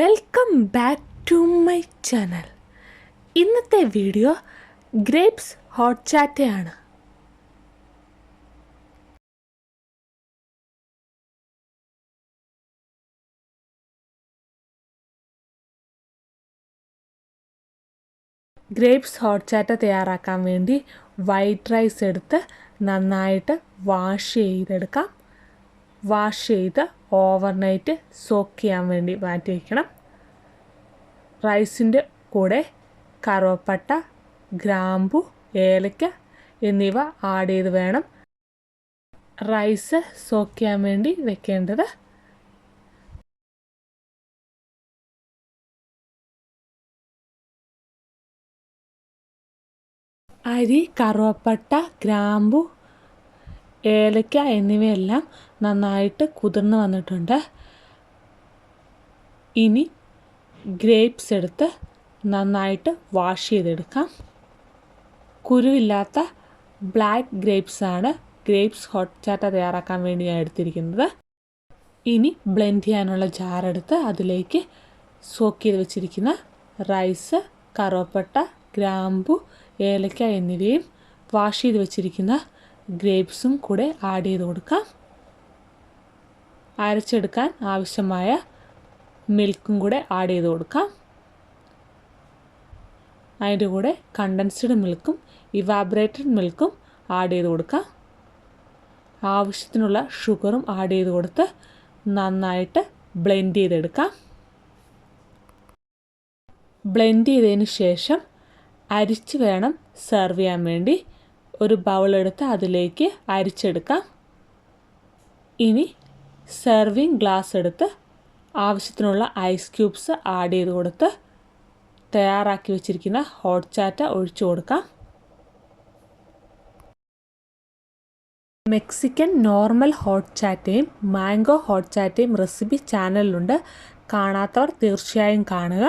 Welcome back to my channel. ഇന്നത്തെ video grapes ഹോട്ട് ചാറ്റയാണ്. ഗ്രേപ്സ് ഹോട്ട് ചാറ്റ തയ്യാറാക്കാൻ വേണ്ടി വൈറ്റ് റൈസ് എടുത്ത് നന്നായിട്ട് വാഷ് ചെയ്തെടുക്കാം. വാഷ് ചെയ്ത് ഓവർനൈറ്റ് സോക്ക് ചെയ്യാൻ വേണ്ടി മാറ്റി വയ്ക്കണം. റൈസിൻ്റെ കൂടെ കറുവപ്പട്ട, ഗ്രാമ്പു, ഏലക്ക എന്നിവ ആഡ് ചെയ്ത് വേണം റൈസ് സോക്ക് ചെയ്യാൻ വേണ്ടി വെക്കേണ്ടത്. അരി, കറുവപ്പട്ട, ഗ്രാമ്പു, ഏലക്ക എന്നിവയെല്ലാം നന്നായിട്ട് കുതിർന്ന് വന്നിട്ടുണ്ട്. ഇനി ഗ്രേപ്സ് എടുത്ത് നന്നായിട്ട് വാഷ് ചെയ്തെടുക്കാം. കുരുവില്ലാത്ത ബ്ലാക്ക് ഗ്രേപ്സാണ് ഗ്രേപ്സ് ഹോട്ട് ചാറ്റ തയ്യാറാക്കാൻ വേണ്ടി ഞാൻ എടുത്തിരിക്കുന്നത്. ഇനി ബ്ലെൻഡ് ചെയ്യാനുള്ള ജാറെടുത്ത് അതിലേക്ക് സോക്ക് ചെയ്ത് വെച്ചിരിക്കുന്ന റൈസ്, കറുവപ്പട്ട, ഗ്രാമ്പു, ഏലക്ക എന്നിവയും വാഷ് ചെയ്ത് വെച്ചിരിക്കുന്ന ഗ്രേപ്സും കൂടെ ആഡ് ചെയ്ത് കൊടുക്കാം. അരച്ചെടുക്കാൻ ആവശ്യമായ മിൽക്കും കൂടെ ആഡ് ചെയ്ത് കൊടുക്കാം. അതിൻ്റെ കൂടെ കണ്ടൻസ്ഡ് മിൽക്കും ഇവാബറേറ്റഡ് മിൽക്കും ആഡ് ചെയ്ത് കൊടുക്കാം. ആവശ്യത്തിനുള്ള ഷുഗറും ആഡ് ചെയ്ത് കൊടുത്ത് നന്നായിട്ട് ബ്ലെൻഡ് ചെയ്തെടുക്കാം. ബ്ലെൻഡ് ചെയ്തതിന് ശേഷം അരിച്ച് വേണം സെർവ് ചെയ്യാൻ വേണ്ടി. ഒരു ബൗളെടുത്ത് അതിലേക്ക് അരിച്ചെടുക്കാം. ഇനി സെർവിങ് ഗ്ലാസ് എടുത്ത് ആവശ്യത്തിനുള്ള ഐസ് ക്യൂബ്സ് ആഡ് ചെയ്ത് കൊടുത്ത് തയ്യാറാക്കി വെച്ചിരിക്കുന്ന ഹോട്ട് ചാറ്റ ഒഴിച്ചു കൊടുക്കാം. മെക്സിക്കൻ നോർമൽ ഹോട്ട് ചാറ്റയും മാംഗോ ഹോട്ട് ചാറ്റയും റെസിപ്പി ചാനലിലുണ്ട്. കാണാത്തവർ തീർച്ചയായും കാണുക.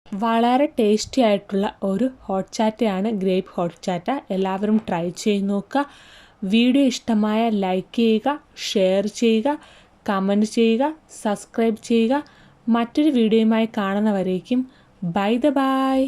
വളരെ ടേസ്റ്റി ആയിട്ടുള്ള ഒരു ഹോട്ട് ചാറ്റയാണ് ഗ്രേപ്പ് ഹോട്ട് ചാറ്റ. എല്ലാവരും ട്രൈ ചെയ്ത് നോക്കുക. വീഡിയോ ഇഷ്ടമായ ലൈക്ക് ചെയ്യുക, ഷെയർ ചെയ്യുക, കമൻറ്റ് ചെയ്യുക, സബ്സ്ക്രൈബ് ചെയ്യുക. മറ്റൊരു വീഡിയോയുമായി കാണുന്നവരേക്കും ബൈ.